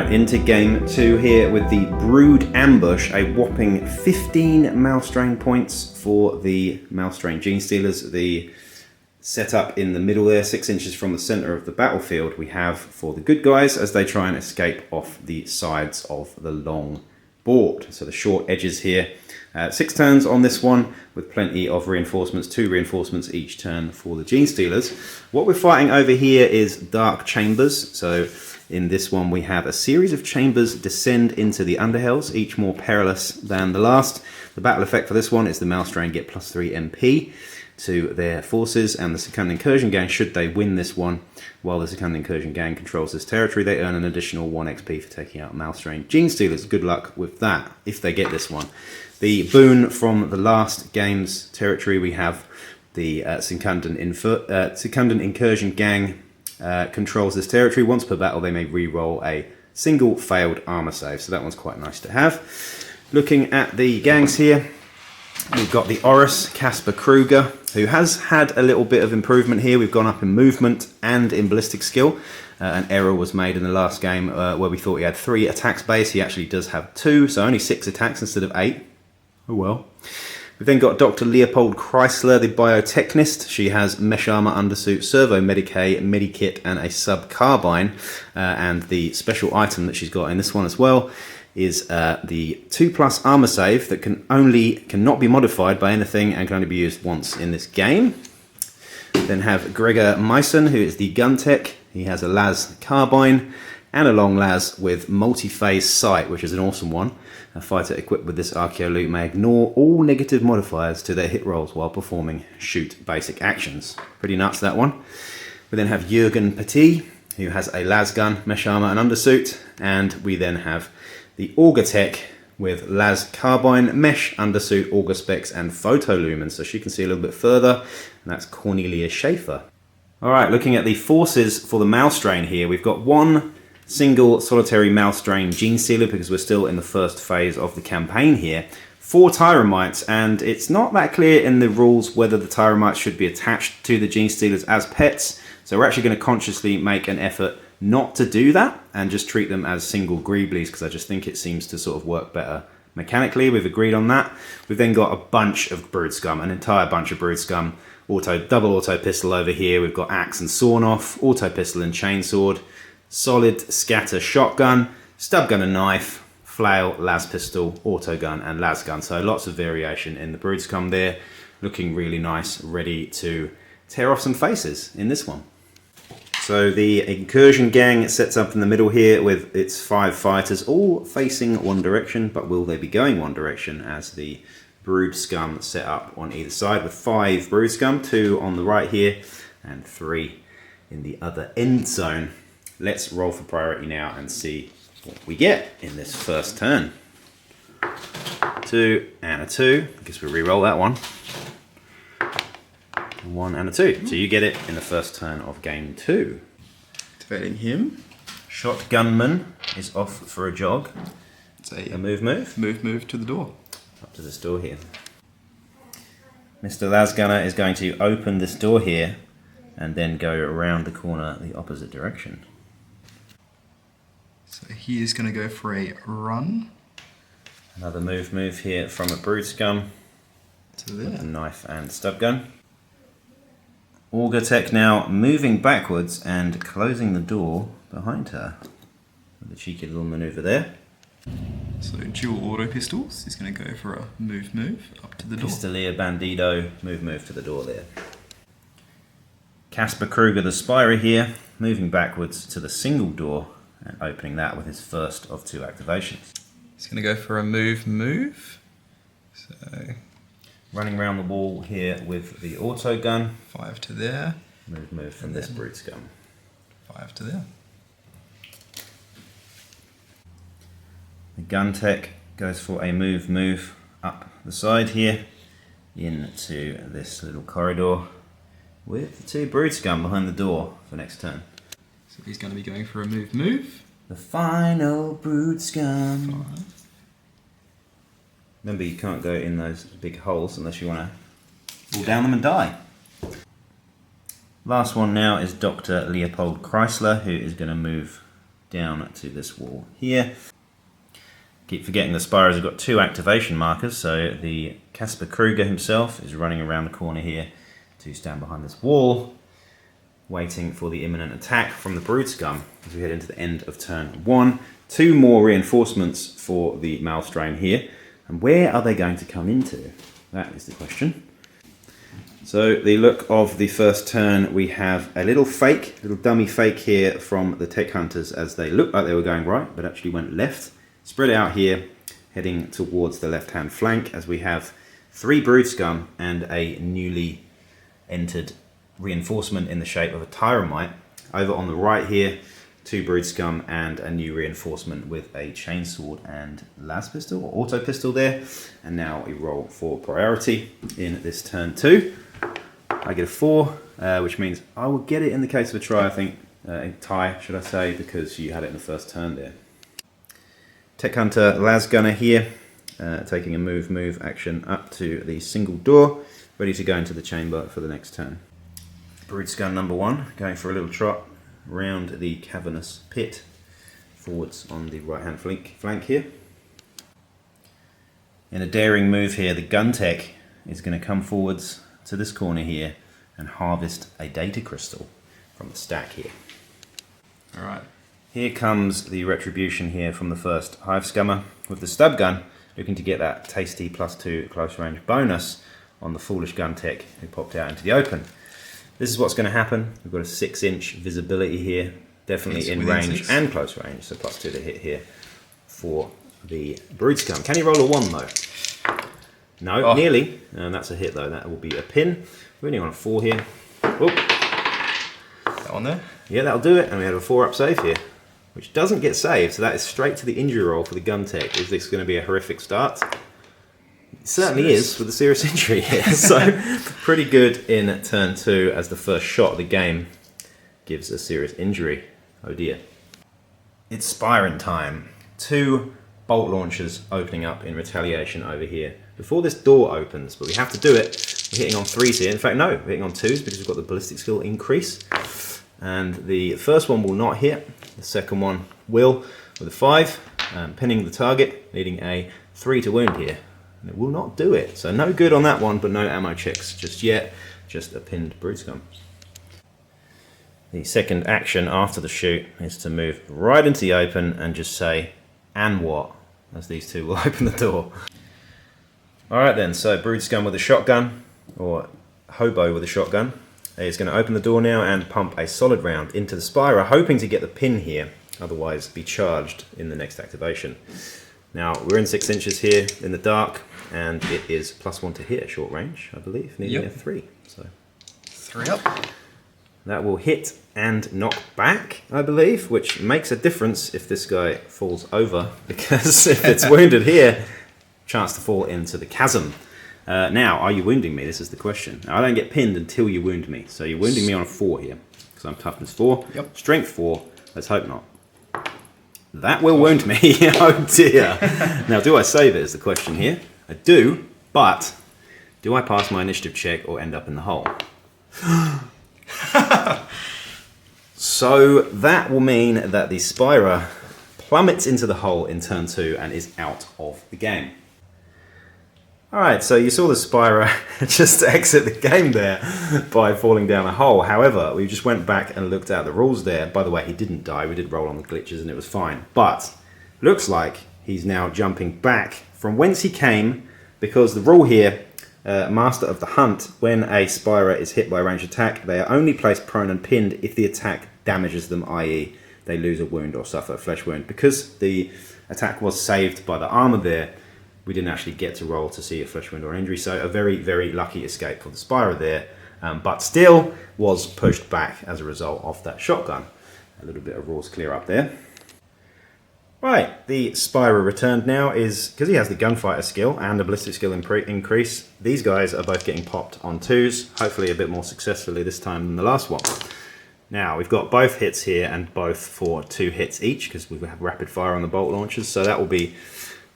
Alright, into game 2 here with the Brood Ambush, a whopping 15 Malstrain points for the Malstrain Genestealers. The setup in the middle there, 6 inches from the centre of the battlefield, we have for the good guys as they try and escape off the sides of the long board. So the short edges here. 6 turns on this one with plenty of reinforcements, 2 reinforcements each turn for the Genestealers. What we're fighting over here is dark chambers. So in this one we have a series of chambers descend into the Underhells, each more perilous than the last. The battle effect for this one is the Malstrain get +3 MP to their forces, and the Secundus Incursion Gang, should they win this one, while the Secundus Incursion Gang controls this territory, they earn an additional 1 XP for taking out Malstrain Genestealers. Good luck with that, if they get this one. The boon from the last game's territory, we have the Secundus Incursion Gang controls this territory. Once per battle, they may re-roll a single failed armor save, so that one's quite nice to have. Looking at the gangs here, we've got the Orus, Caspar Kruger, who has had a little bit of improvement here. We've gone up in movement and in ballistic skill. An error was made in the last game where we thought he had 3 attacks base. He actually does have 2, so only 6 attacks instead of 8. Oh well. We've then got Dr. Leopold Chrysler, the biotechnist. She has mesh armor, undersuit, servo medicae, medikit, and a sub-carbine. And the special item that she's got in this one as well is the 2+ armor save that cannot be modified by anything and can only be used once in this game. Then have Gregor Meissen, who is the gun tech. He has a las carbine and a long las with multi-phase sight, which is an awesome one. A fighter equipped with this Archeo loot may ignore all negative modifiers to their hit rolls while performing shoot basic actions. Pretty nuts, that one. We then have Jurgen Petit, who has a las gun, mesh armor, and undersuit. And we then have the Auger Tech with las carbine, mesh, undersuit, auger specs, and photolumen, so she can see a little bit further. And that's Cornelia Schaefer. Alright, looking at the forces for the Malstrain here, we've got 1 single solitary Malstrain Genestealer, because we're still in the first phase of the campaign here. 4 Tyramites, and it's not that clear in the rules whether the Tyramites should be attached to the Genestealers as pets, so we're actually going to consciously make an effort not to do that and just treat them as single Greeblies, because I just think it seems to sort of work better mechanically. We've agreed on that. We've then got a bunch of Brood Scum, an entire bunch of Brood Scum. Double auto pistol over here. We've got axe and sawn off, auto pistol and chainsword, solid scatter shotgun, stub gun and knife, flail, las pistol, auto gun, and las gun. So lots of variation in the Brood Scum there. Looking really nice, ready to tear off some faces in this one. So the Incursion Gang sets up in the middle here with its 5 fighters, all facing one direction, but will they be going one direction as the Brood Scum set up on either side, with 5 Brood Scum, 2 on the right here, and 3 in the other end zone. Let's roll for priority now and see what we get in this first turn. 2 and a 2. I guess we'll re-roll that one. 1 and a 2. So you get it in the first turn of game 2. Activating him. Shotgunman is off for a jog. It's a move. Move to the door. Up to this door here. Mr. Lasgunner is going to open this door here and then go around the corner the opposite direction. So he is going to go for a run. Another move here from a Brood Scum to there. With a knife and stub gun. Auger Tech now moving backwards and closing the door behind her. With a cheeky little maneuver there. So dual auto pistols. He's going to go for a move up to the door. Pistolia Bandido, move to the door there. Caspar Kruger the Spyra here, moving backwards to the single door and opening that with his first of 2 activations. He's going to go for a move. So running around the wall here with the auto gun. 5 to there. Move from this Brood Scum. 5 to there. The gun tech goes for a move up the side here into this little corridor with the 2 Brood Scum behind the door for next turn. So he's going to be going for a move. The final Brood Scum. 5. Remember, you can't go in those big holes unless you want to fall down them and die. Last one now is Dr. Leopold Chrysler, who is going to move down to this wall here. Keep forgetting the Spyros have got 2 activation markers, so the Caspar Kruger himself is running around the corner here to stand behind this wall, waiting for the imminent attack from the Brood Scum as we head into the end of turn 1. 2 more reinforcements for the Malstrain here, and where are they going to come into? That is the question. So the look of the first turn, we have a little dummy fake here from the Tech Hunters as they looked like they were going right, but actually went left. Spread out here, heading towards the left-hand flank as we have 3 Brood Scum and a newly entered reinforcement in the shape of a Tyromite. Over on the right here, 2 Brood Scum and a new reinforcement with a chainsword and las pistol or auto pistol there. And now we roll for priority in this turn 2. I get a 4, which means I will get it in the case of a try, I think, tie, should I say, because you had it in the first turn there. Tech Hunter Las Gunner here, taking a move action up to the single door, ready to go into the chamber for the next turn. Brood Scum number 1, going for a little trot round the cavernous pit, forwards on the right hand flank here. In a daring move here, the Gun Tech is going to come forwards to this corner here and harvest a data crystal from the stack here. Alright. Here comes the retribution here from the first Hive Scummer with the stub gun, looking to get that tasty +2 close range bonus on the foolish Gun Tech who popped out into the open. This is what's going to happen. We've got a 6-inch visibility here, definitely in range 6. and close range, so +2 to hit here for the Brood Scum. Can he roll a 1 though? No, nearly, and that's a hit though. That will be a pin. We're only on a 4 here. Oh. That one there? Yeah, that'll do it, and we have a 4-up save here, which doesn't get saved, so that is straight to the injury roll for the Gun Tech. Is this going to be a horrific start? It certainly is, with a serious injury here. So, pretty good in turn 2 as the first shot of the game gives a serious injury. Oh dear. It's Spyron time. 2 bolt launchers opening up in retaliation over here before this door opens, but we have to do it. We're hitting on 3s here. In fact, no, we're hitting on 2s because we've got the ballistic skill increase. And the first one will not hit. The second one will with a 5, pinning the target, needing a 3 to wound here. And it will not do it. So no good on that one, but no ammo checks just yet. Just a pinned Brood Scum. The second action after the shoot is to move right into the open and just say, and what? As these 2 will open the door. Alright then, so Brood Scum with a shotgun, or Hobo with a shotgun. He's going to open the door now and pump a solid round into the Spyro, hoping to get the pin here, otherwise be charged in the next activation. Now, we're in 6 inches here in the dark, and it is +1 to hit at short range, I believe, needing a 3. So 3 up. That will hit and knock back, I believe, which makes a difference if this guy falls over, because if it's wounded here, chance to fall into the chasm. Now, are you wounding me? This is the question. Now, I don't get pinned until you wound me. So you're wounding me on a 4 here, because I'm toughness 4. Yep. Strength 4. Let's hope not. That will wound me. Oh dear. Now, do I save it is the question here. I do, but do I pass my initiative check or end up in the hole? So that will mean that the Spyro plummets into the hole in turn 2 and is out of the game. Alright, so you saw the Spyro just exit the game there by falling down a hole. However, we just went back and looked at the rules there. By the way, he didn't die. We did roll on the glitches and it was fine. But looks like he's now jumping back from whence he came, because the rule here, Master of the Hunt, when a Spyro is hit by a ranged attack, they are only placed prone and pinned if the attack damages them, i.e. they lose a wound or suffer a flesh wound. Because the attack was saved by the armor there, we didn't actually get to roll to see a flesh wound or injury, so a very, very lucky escape for the Spyro there, but still was pushed back as a result of that shotgun. A little bit of rules clear up there. Right, the Spyro returned now is, because he has the gunfighter skill and the ballistic skill increase, these guys are both getting popped on 2s, hopefully a bit more successfully this time than the last one. Now, we've got both hits here and both for 2 hits each, because we have rapid fire on the bolt launchers, so that will be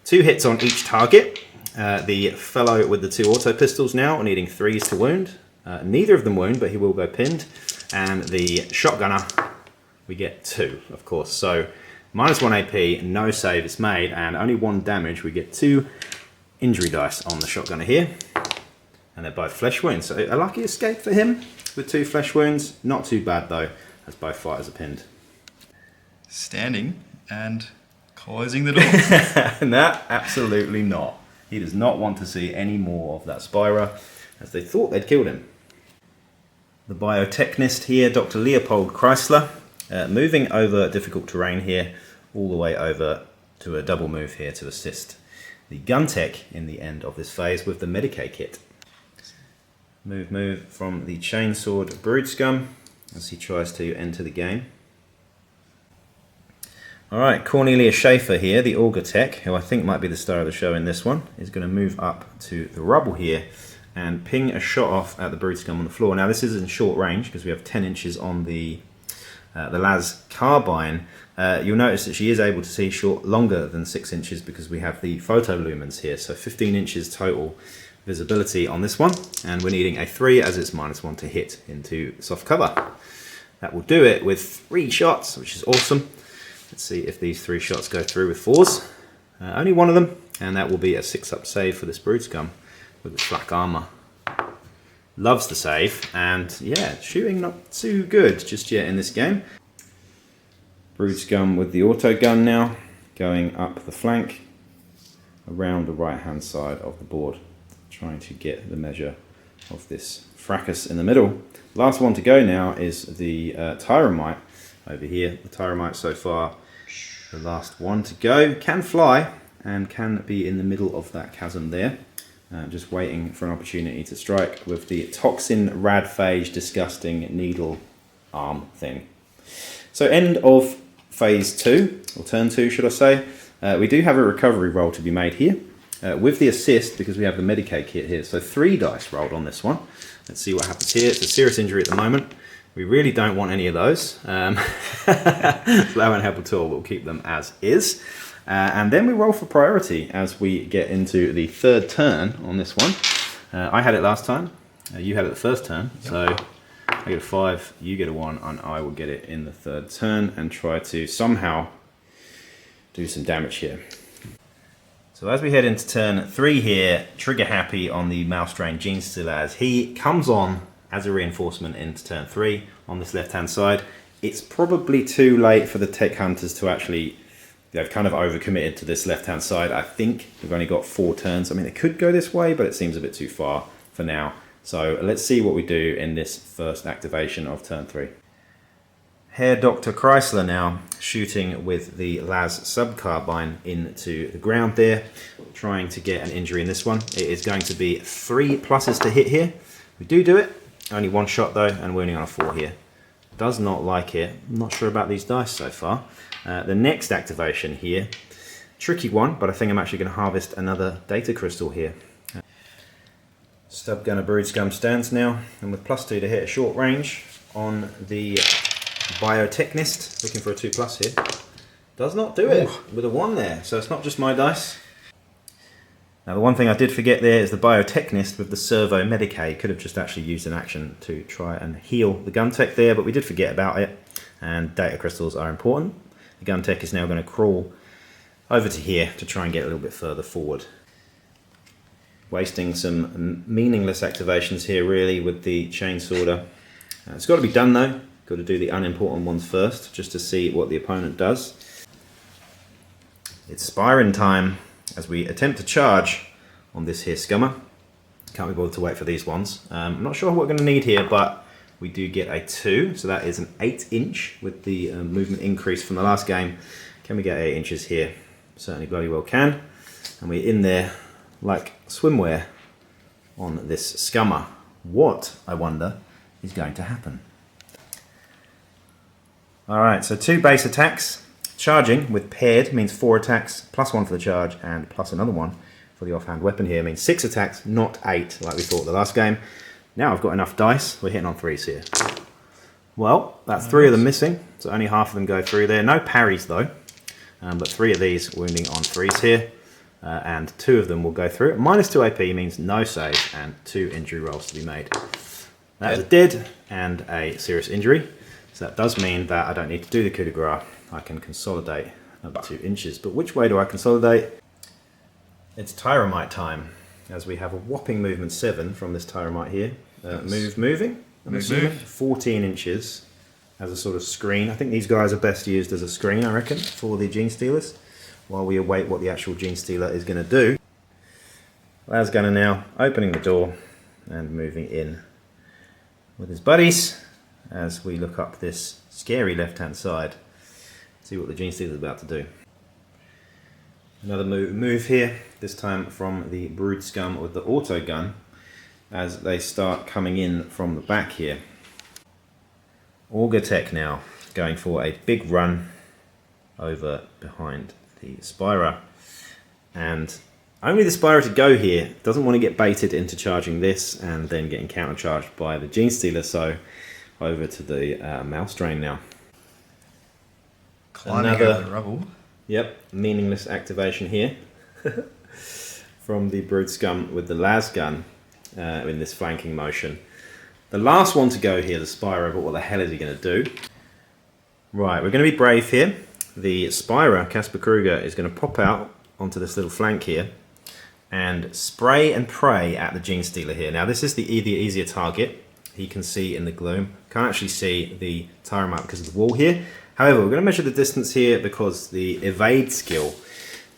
2 hits on each target. The fellow with the 2 auto pistols now needing 3s to wound. Neither of them wound, but he will go pinned. And the shotgunner, we get 2, of course. So -1 AP, no save is made, and only 1 damage. We get 2 injury dice on the shotgunner here, and they're both flesh wounds. So a lucky escape for him with 2 flesh wounds. Not too bad though, as both fighters are pinned. Standing and closing the door. No, absolutely not. He does not want to see any more of that Spyro, as they thought they'd killed him. The biotechnist here, Dr. Leopold Chrysler, moving over difficult terrain here, all the way over to a double move here to assist the gun tech in the end of this phase with the Medicae kit. Move from the chainsword Brood-scum as he tries to enter the game. Alright, Cornelia Schaefer here, the Auger Tech, who I think might be the star of the show in this one, is going to move up to the rubble here and ping a shot off at the Brood-scum on the floor. Now this is in short range because we have 10 inches on the Las carbine. You'll notice that she is able to see longer than 6 inches because we have the photolumens here, so 15 inches total visibility on this one, and we're needing a 3 as it's -1 to hit into soft cover. That will do it with 3 shots, which is awesome. Let's see if these 3 shots go through with 4s. Only 1 of them, and that will be a 6-up save for this Brood-scum with its flak armor. Loves the save, and yeah, shooting not too good just yet in this game. Brood-scum with the auto gun now, going up the flank, around the right hand side of the board, trying to get the measure of this fracas in the middle. Last one to go now is the Tyromite over here. The Tyromite so far, the last one to go. Can fly and can be in the middle of that chasm there. Just waiting for an opportunity to strike with the Toxin Radphage disgusting needle arm thing. So end of phase 2, or turn 2 should I say. We do have a recovery roll to be made here. With the assist, because we have the Medicae kit here. So 3 dice rolled on this one. Let's see what happens here. It's a serious injury at the moment. We really don't want any of those. So that won't help at all. We'll keep them as is. And then we roll for priority as we get into the 3rd turn on this one. I had it last time. You had it the first turn. Yep. So I get a 5, you get a 1, and I will get it in the 3rd turn and try to somehow do some damage here. So as we head into turn 3 here, trigger happy on the Malstrain Genestealer as he comes on as a reinforcement into turn 3 on this left hand side. It's probably too late for the Tech Hunters to actually, they've kind of overcommitted to this left hand side. I think we've only got 4 turns. I mean, it could go this way, but it seems a bit too far for now. So let's see what we do in this first activation of turn 3. Herr Dr. Chrysler now shooting with the Las subcarbine into the ground there, trying to get an injury in this one. It is going to be 3 pluses to hit here. We do it, only 1 shot though, and we're only on a 4 here. Does not like it. I'm not sure about these dice so far. The next activation here, tricky one, but I think I'm actually going to harvest another data crystal here. Stub Gunner Brood-scum stands now, and with +2 to hit at short range on the Biotechnist, looking for a 2+ here. Does not do it with a 1 there, so it's not just my dice. Now the one thing I did forget there is the Biotechnist with the Servo Medicae. Could have just actually used an action to try and heal the gun tech there, but we did forget about it, and data crystals are important. The gun tech is now going to crawl over to here to try and get a little bit further forward. Wasting some meaningless activations here really with the Chainsworder. It's got to be done though. Got to do the unimportant ones first, just to see what the opponent does. It's Spyrin time as we attempt to charge on this here scummer. Can't be bothered to wait for these ones. I'm not sure what we're going to need here, but we do get a 2, so that is an 8-inch with the movement increase from the last game. Can we get 8 inches here? Certainly bloody well can. And we're in there like swimwear on this scummer. What, I wonder, is going to happen? Alright, so 2 base attacks. Charging with paired means 4 attacks, +1 for the charge, and plus another 1 for the offhand weapon here. Means 6 attacks, not 8, like we thought the last game. Now I've got enough dice, we're hitting on 3s here. Well, that's 3 of them missing, so only half of them go through there. No parries though, but 3 of these wounding on 3s here, and 2 of them will go through. -2 AP means no save, and 2 injury rolls to be made. That is a dead and a serious injury. So that does mean that I don't need to do the coup de grace. I can consolidate up 2 inches. But which way do I consolidate? It's Tyromite time, as we have a whopping movement 7 from this Tyromite here. Moving. I'm assuming 14 inches as a sort of screen. I think these guys are best used as a screen, I reckon, for the Gene Stealers, while we await what the actual Gene Stealer is going to do. Lasgunner now opening the door and moving in with his buddies as we look up this scary left-hand side, see what the Gene Stealer is about to do. Another move here, this time from the Brood Scum with the auto gun, as they start coming in from the back here. Augur Tech now going for a big run over behind the Spyro, and only the Spyro to go here. Doesn't want to get baited into charging this and then getting countercharged by the Gene Stealer, so over to the Mouse Drain now. Climbing over the rubble. Yep, meaningless activation here from the Brood Scum with the las gun in this flanking motion. The last one to go here, the Spyro, but what the hell is he going to do? Right, we're going to be brave here. The Spyro, Casper Kruger, is going to pop out onto this little flank here and spray and pray at the Gene Stealer here. Now this is the easier target. He can see in the gloom. Can't actually see the Tyromite because of the wall here. However, we're going to measure the distance here because the evade skill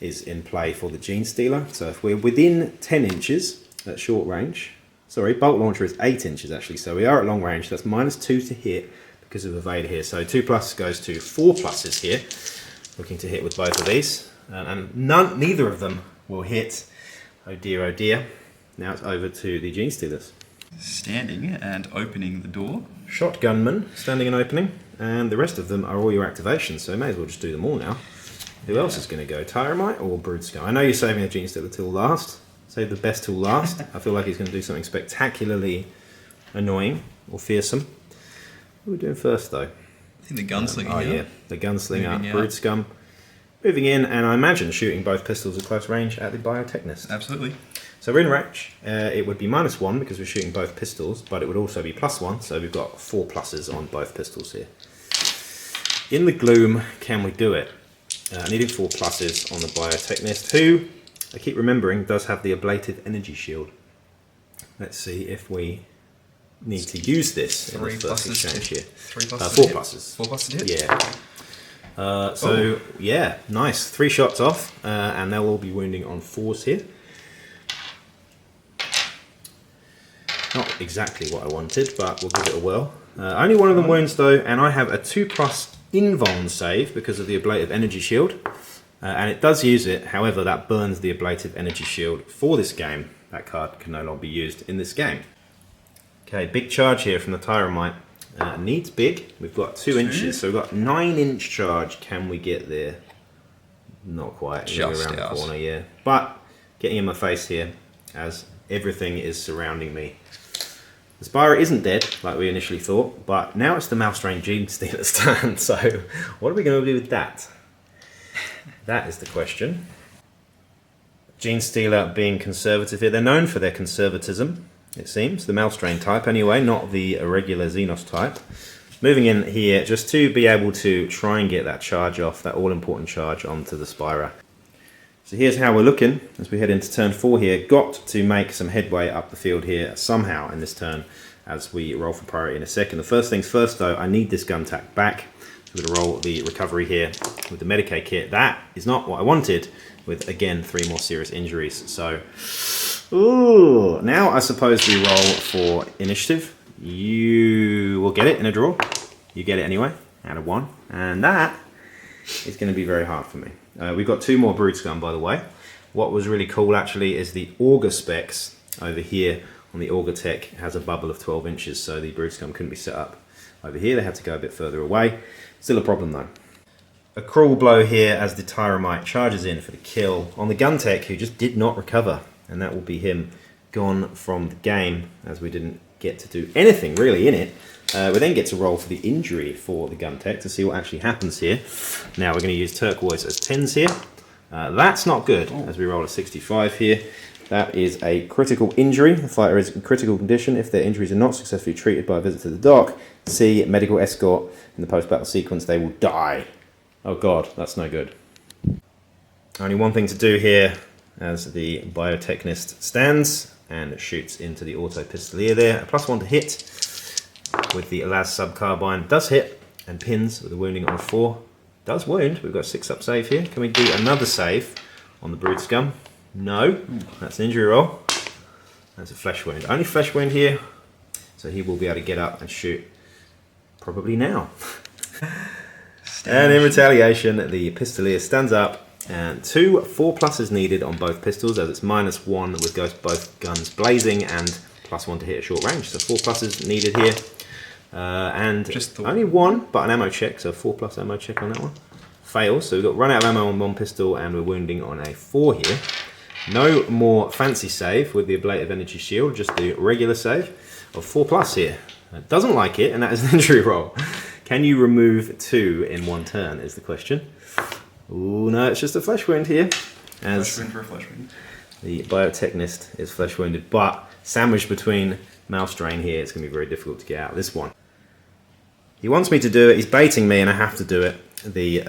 is in play for the Gene Stealer. So if we're within 10 inches at short range, sorry, bolt launcher is 8 inches actually, so we are at long range. That's -2 to hit because of evade here. So 2 plus goes to 4 pluses here, looking to hit with both of these. And neither of them will hit. Oh dear, oh dear. Now it's over to the Gene Stealers. Standing and opening the door. Shotgunman standing and opening. And the rest of them are all your activations, so may as well just do them all now. Who else is going to go? Tyromite or Brood Scum? I know you're saving the Gene Stealer till last. Save the best till last. I feel like he's going to do something spectacularly annoying or fearsome. What are we doing first, though? I think the gunslinger yeah, the gunslinger, Brood Scum. Moving in, and I imagine shooting both pistols at close range at the Biotechnist. Absolutely. So we're in range. It would be -1 because we're shooting both pistols, but it would also be +1, so we've got 4 pluses on both pistols here. In the gloom, can we do it? Needing 4 pluses on the Biotechnist, who, I keep remembering, does have the ablative energy shield. Let's see if we need to use this in the first exchange here. 3 pluses. 4 pluses. 4 pluses to hit? Yeah. Yeah, nice. 3 shots off, and they'll all be wounding on 4s here. Not exactly what I wanted, but we'll give it a whirl. Only one of them wounds though, and I have a 2+ invuln save because of the ablative energy shield. And it does use it, however that burns the ablative energy shield for this game. That card can no longer be used in this game. Okay, big charge here from the Tyromite. Needs big. We've got 2 inches, so we've got 9-inch charge. Can we get there? Not quite. Just around out. the corner, yeah. But getting in my face here as everything is surrounding me. The Spyro isn't dead, like we initially thought, but now it's the Mouse Drain Gene Stealer's turn, so what are we going to do with that? That is the question. Gene Stealer being conservative here. They're known for their conservatism, it seems. The Mouse Drain type anyway, not the irregular Xenos type. Moving in here just to be able to try and get that charge off, that all-important charge onto the Spyro. So here's how we're looking as we head into turn 4 here. Got to make some headway up the field here somehow in this turn as we roll for priority in a second. The first things first though, I need this gun tack back. So we're going to roll the recovery here with the Medicaid kit. That is not what I wanted, with again 3 more serious injuries. So, ooh, now I suppose we roll for initiative. You will get it in a draw. You get it anyway, out of 1. And that is going to be very hard for me. We've got 2 more Brood Scum, by the way. What was really cool, actually, is the Augur specs over here on the Augur Tech has a bubble of 12 inches, so the Brood Scum couldn't be set up over here. They had to go a bit further away. Still a problem, though. A cruel blow here as the Tyromite charges in for the kill on the Gun Tech, who just did not recover, and that will be him gone from the game, as we didn't get to do anything, really, in it. We then get to roll for the injury for the Gun Tech to see what actually happens here. Now we're going to use turquoise as 10s here. That's not good, as we roll a 65 here. That is a critical injury. The fighter is in critical condition. If their injuries are not successfully treated by a visit to the dock, see medical escort. In the post-battle sequence, they will die. Oh god, that's no good. Only one thing to do here as the biotechnist stands and shoots into the auto pistolier there. A +1 to hit with the las sub-carbine. Does hit and pins with a wounding on 4. Does wound. We've got a 6-up save here. Can we do another save on the Brood Scum? No. That's an injury roll. That's a flesh wound. Only flesh wound here. So he will be able to get up and shoot probably now. And in retaliation, the pistolier stands up and 2 4+ needed on both pistols as it's -1 with both guns blazing and +1 to hit at short range. So 4+ needed here. And just only 1, but an ammo check, so 4+ ammo check on that one. Fails, so we've got run out of ammo on 1 pistol and we're wounding on a 4 here. No more fancy save with the ablative energy shield, just the regular save of 4+ here. It doesn't like it, and that is an injury roll. Can you remove 2 in 1 turn is the question. Ooh, no, it's just a flesh wound here. As flesh wound for a flesh wound. The biotechnist is flesh wounded, but sandwiched between mouse drain here, it's going to be very difficult to get out of this one. He wants me to do it, he's baiting me, and I have to do it. The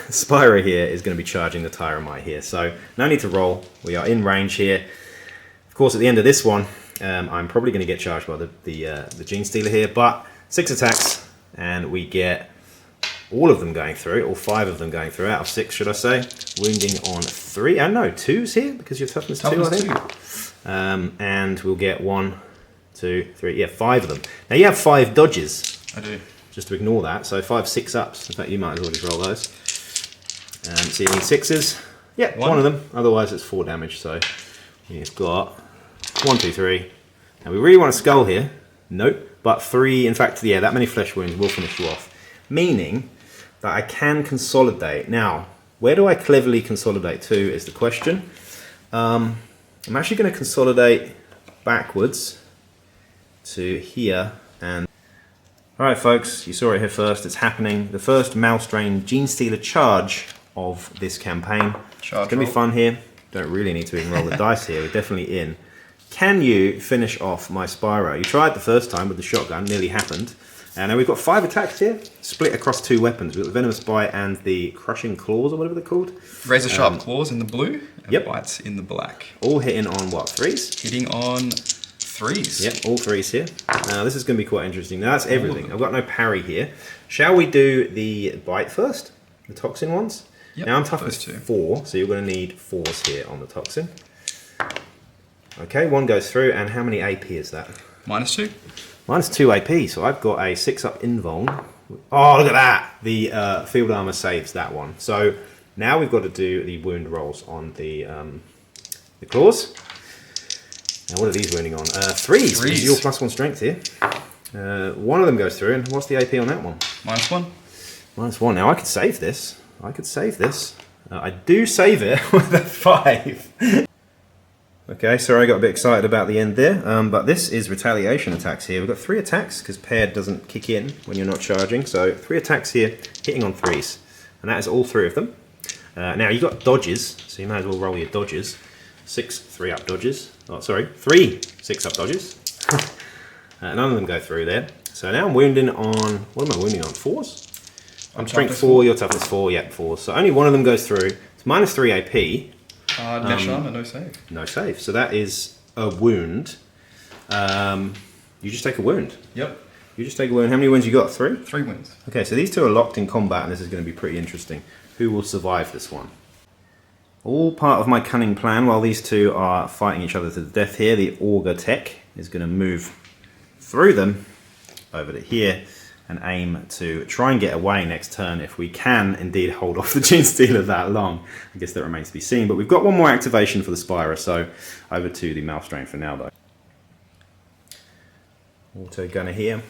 Spyro here is going to be charging the Tyromite here, so no need to roll. We are in range here. Of course, at the end of this one, I'm probably going to get charged by the Gene Stealer here, but 6 attacks, and we get all of them going through, all 5 of them going through, out of 6, should I say. Wounding on 3, and no, 2's here, because you're toughness 2, I think. And we'll get 1, 2, 3, yeah, 5 of them. Now you have 5 dodges. I do. Just to ignore that, so 5 6-ups. In fact, you might as well just roll those. So you need 6s. Yeah, 1 of them. Otherwise, it's 4 damage. So you've got 1, 2, 3. Now we really want a skull here. Nope. But 3. In fact, yeah, that many flesh wounds will finish you off. Meaning that I can consolidate. Now, where do I cleverly consolidate to is the question. I'm actually going to consolidate backwards to here and. Alright folks, you saw it here first, it's happening. The first Mouse Drain Gene Stealer charge of this campaign. It's going to be fun here. Don't really need to even roll the dice here, we're definitely in. Can you finish off my Spyro? You tried the first time with the shotgun, nearly happened. And now we've got 5 attacks here, split across 2 weapons. We've got the Venomous Bite and the Crushing Claws, or whatever they're called. Razor Sharp Claws in the blue, and Bites in the black. All hitting on what, 3s? Hitting on 3s. Yep, all 3s here. Now this is going to be quite interesting. Now that's everything. I've got no parry here. Shall we do the bite first? The toxin ones? Yep, now I'm toughness 4, so you're going to need 4s here on the toxin. Okay, 1 goes through, and how many AP is that? -2. -2 AP, so I've got a 6-up invuln. Oh, look at that! The field armor saves that one. So now we've got to do the wound rolls on the claws. Now what are these wounding on? 3s. Because you're +1 strength here. 1 of them goes through, and what's the AP on that one? -1. -1. Now I could save this. I do save it with a 5. Okay, sorry I got a bit excited about the end there, but this is retaliation attacks here. We've got 3 attacks, because paired doesn't kick in when you're not charging, so 3 attacks here, hitting on 3s. And that is all 3 of them. Now you've got dodges, so you might as well roll your dodges. 6 3-up dodges. Oh, sorry, 3 6-up dodges. None of them go through there. So now I'm wounding on, what am I wounding on? 4s? I'm strength 4, your toughness 4, yep, 4s. So only 1 of them goes through. It's -3 AP. Mesh armor, no save. No save. So that is a wound. You just take a wound. Yep. You just take a wound. How many wounds you got? 3? 3 wounds. Okay, so these 2 are locked in combat, and this is going to be pretty interesting. Who will survive this one? All part of my cunning plan. While these 2 are fighting each other to the death here, the Auger Tech is going to move through them over to here and aim to try and get away next turn if we can indeed hold off the Gene Stealer that long. I guess that remains to be seen, but we've got 1 more activation for the Spyro, so over to the Mouse Drain for now though. Auto gunner here,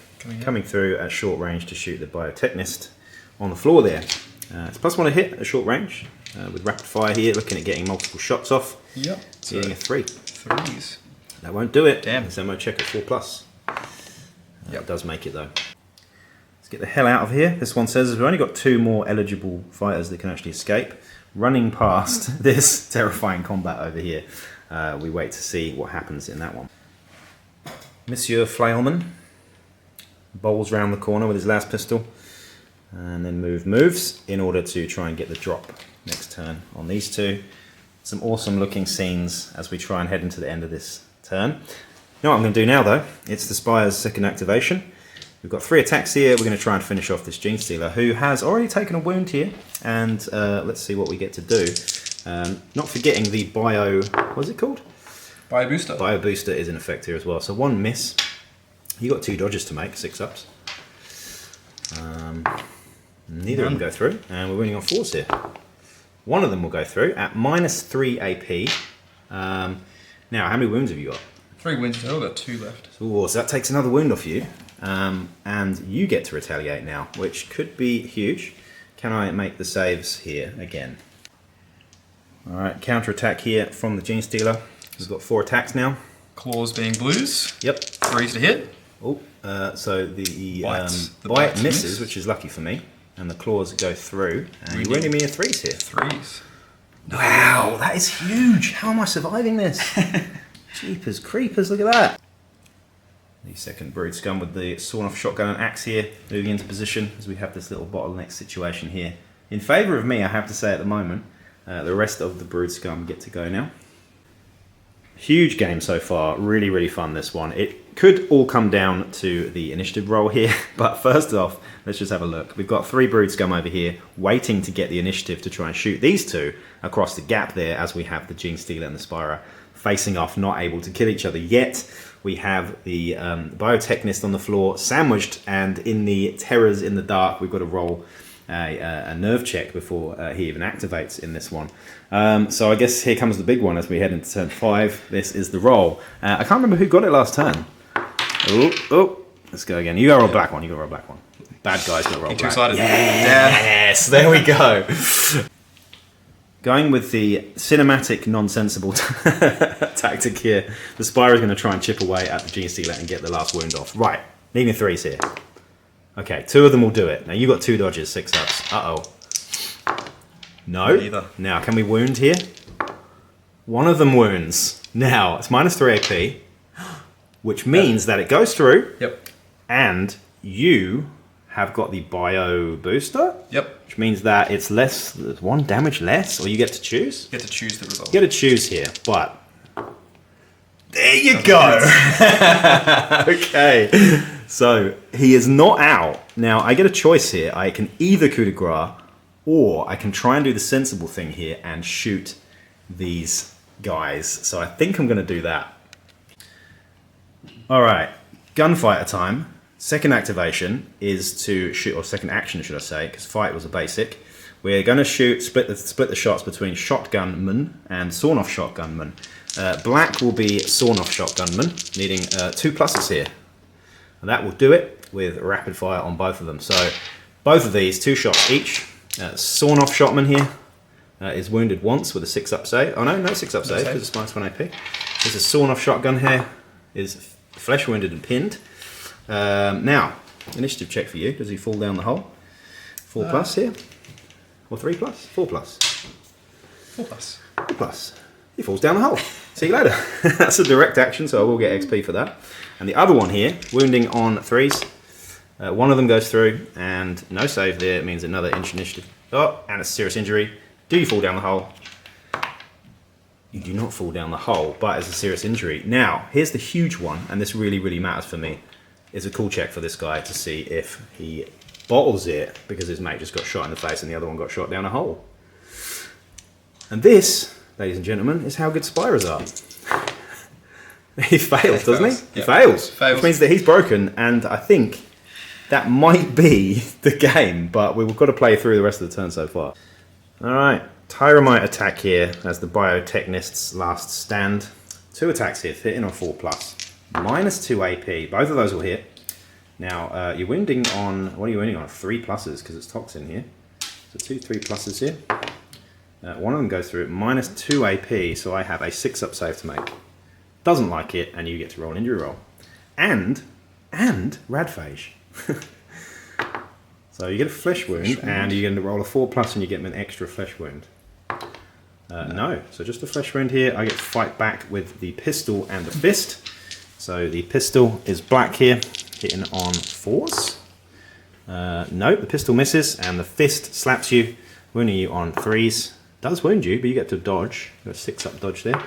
coming through at short range to shoot the biotechnist on the floor there. It's +1 to hit at short range with rapid fire here, looking at getting multiple shots off. Yep. Hitting a 3. 3s. That won't do it. Damn. It's ammo check at 4+. It does make it though. Let's get the hell out of here. This one says we've only got 2 more eligible fighters that can actually escape. Running past this terrifying combat over here. We wait to see what happens in that one. Monsieur Flailman bowls round the corner with his last pistol. And then moves in order to try and get the drop next turn on these two. Some awesome looking scenes as we try and head into the end of this turn. You know what I'm going to do now though? It's the Spire's second activation. We've got 3 attacks here. We're going to try and finish off this Gene Stealer, who has already taken a wound here. And let's see what we get to do. Not forgetting the Bio... What's it called? Bio Booster. Bio Booster is in effect here as well. So 1 miss. You got 2 dodges to make, 6-ups. Neither of them go through. And we're winning on 4s here. One of them will go through at -3 AP. Now, how many wounds have you got? 3 wounds total, got 2 left. Ooh, so that takes another wound off you. And you get to retaliate now, which could be huge. Can I make the saves here again? Alright, counter attack here from the Gene Stealer. We've got 4 attacks now. Claws being blues. Yep. 3s to hit. Oh, so the The bite bites misses, miss. which is lucky for me. And the claws go through. And you're winning me a 3s here. 3s. Wow, that is huge. How am I surviving this? Jeepers creepers, look at that. The second Brood Scum with the sawn-off shotgun and axe here, moving into position as we have this little bottleneck situation here. In favour of me, I have to say at the moment. The rest of the Brood Scum get to go now. Huge game so far, really, really fun this one. It could all come down to the initiative roll here, but first off, let's just have a look. We've got 3 Brood Scum over here, waiting to get the initiative to try and shoot these 2 across the gap there, as we have the Gene Stealer and the Spyro facing off, not able to kill each other yet. We have the Biotechnist on the floor, sandwiched, and in the terrors in the dark, we've got to roll a nerve check before he even activates in this one. So I guess here comes the big one as we head into turn 5. This is the roll. I can't remember who got it last turn. Oh, let's go again. You got to roll black one. You got to roll black one. Bad guys got to roll black. Too excited. Yes, there we go. Going with the cinematic, nonsensible tactic here, the Spyro is going to try and chip away at the Gene Stealer and get the last wound off. Right, needing 3s here. Okay, 2 of them will do it. Now you got 2 dodges, 6-ups. Uh-oh. No. Neither. Now, can we wound here? One of them wounds. Now, it's -3 AP, which means that it goes through. Yep. And you have got the Bio Booster. Yep. Which means that it's less, 1 damage less, or you get to choose? You get to choose the result. You get to choose here, but... There you go! Okay. So, he is not out. Now, I get a choice here. I can either coup de grace, or I can try and do the sensible thing here and shoot these guys. So I think I'm going to do that. Alright, gunfighter time. Second activation is to shoot, or second action should I say, because fight was a basic. We're going to split the shots between shotgunman and sawn-off shotgunman. Black will be sawn-off shotgunman, needing 2 pluses here. And that will do it with rapid fire on both of them. So both of these, 2 shots each. Sawn-off shotman here is wounded once with a 6-up save. Oh no 6-up save because it's -1 AP. There's a sawn-off shotgun here, is flesh wounded and pinned. Now, initiative check for you. Does he fall down the hole? 4 plus here? Or 3 plus? 4 plus. 4 plus. 4 plus. He falls down the hole. See you later. That's a direct action, so I will get XP for that. And the other one here, wounding on 3s. One of them goes through, and no save there. It means another initiative. Oh, and a serious injury. Do you fall down the hole? You do not fall down the hole, but it's a serious injury. Now, here's the huge one, and this really, really matters for me. It's a cool check for this guy to see if he bottles it because his mate just got shot in the face and the other one got shot down a hole. And this, ladies and gentlemen, is how good Spyros are. He fails, doesn't he? He fails. Which means that he's broken, and I think that might be the game, but we've got to play through the rest of the turn so far. Alright, Tyromite attack here as the Biotechnist's last stand. 2 attacks here, hitting on 4 plus. -2 AP, both of those will hit. Now, you're wounding on, what are you wounding on? 3 pluses, because it's toxin here. So 2 3 pluses here. One of them goes through -2 AP, so I have a 6-up save to make. Doesn't like it, and you get to roll an injury roll. And Radphage. So you get a flesh wound, and you're going to roll a 4 plus, and you get an extra flesh wound. No, so just a flesh wound here. I get to fight back with the pistol and the fist. So the pistol is black here, hitting on 4s. No, the pistol misses, and the fist slaps you, wounding you on 3s. Does wound you, but you get to dodge. Got a 6-up dodge there.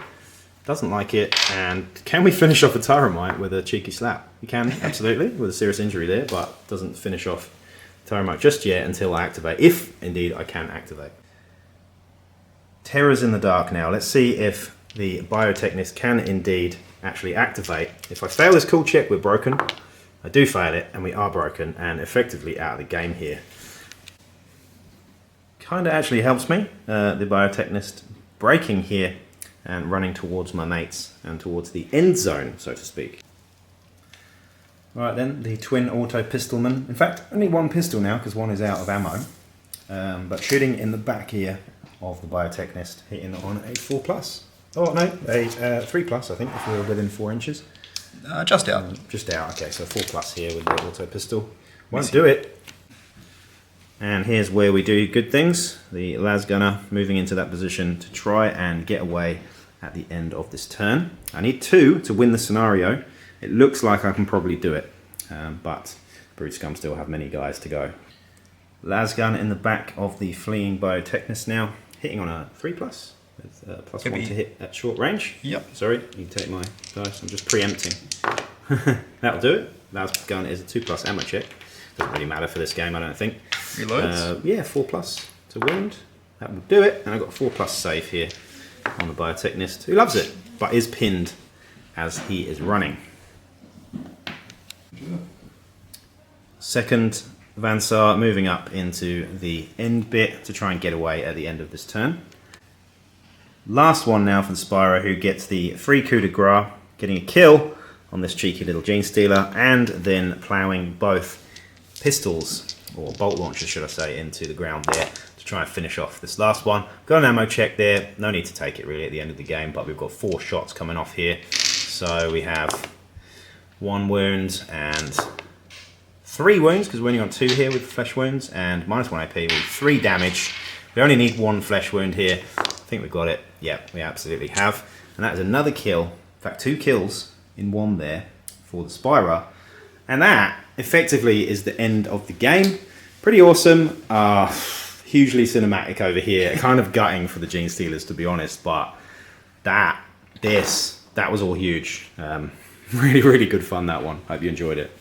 Doesn't like it, and can we finish off a Tyromite with a cheeky slap? You can, absolutely, with a serious injury there, but doesn't finish off Tyromite just yet until I activate, if indeed I can activate. Terror's in the dark now. Let's see if the Biotechnist can indeed actually activate. If I fail this cool check, we're broken. I do fail it, and we are broken, and effectively out of the game here. Kinda actually helps me, the Biotechnist breaking here and running towards my mates and towards the end zone, so to speak. Alright then, the twin auto pistolman. In fact, only one pistol now because one is out of ammo. But shooting in the back here of the Biotechnist, hitting on a 4+. Oh no, a 3+, I think, if we were within 4 inches. Just out. Just out, okay, so 4+ here with the auto pistol. Won't do it. And here's where we do good things. The las gunner moving into that position to try and get away at the end of this turn. I need 2 to win the scenario. It looks like I can probably do it, but Brute Scum still have many guys to go. Las gun in the back of the fleeing Biotechnist now, hitting on a 3+, with +1 to hit at short range. Yep. Sorry, you can take my dice, I'm just preempting. That'll do it. Las gun is a 2+ ammo check. Doesn't really matter for this game, I don't think. Reloads. Yeah, 4+ to wound. That will do it. And I've got a 4+ save here on the Biotechnist, who loves it, but is pinned as he is running. Second Vansar moving up into the end bit to try and get away at the end of this turn. Last one now for the Spyro, who gets the free coup de grace, getting a kill on this cheeky little Gene Stealer, and then ploughing both pistols, or bolt launchers should I say, into the ground there to try and finish off this last one. Got an ammo check there, no need to take it really at the end of the game, but we've got 4 shots coming off here. So we have 1 wound and 3 wounds, because we're only on 2 here with flesh wounds, and -1 AP with 3 damage. We only need 1 flesh wound here. I think we've got it. Yeah, we absolutely have. And that is another kill, in fact 2 kills in 1 there for the Spyro. And that effectively is the end of the game. Pretty awesome. Hugely cinematic over here. Kind of gutting for the Gene Stealers, to be honest, but that was all huge. Really, really good fun, that one. Hope you enjoyed it.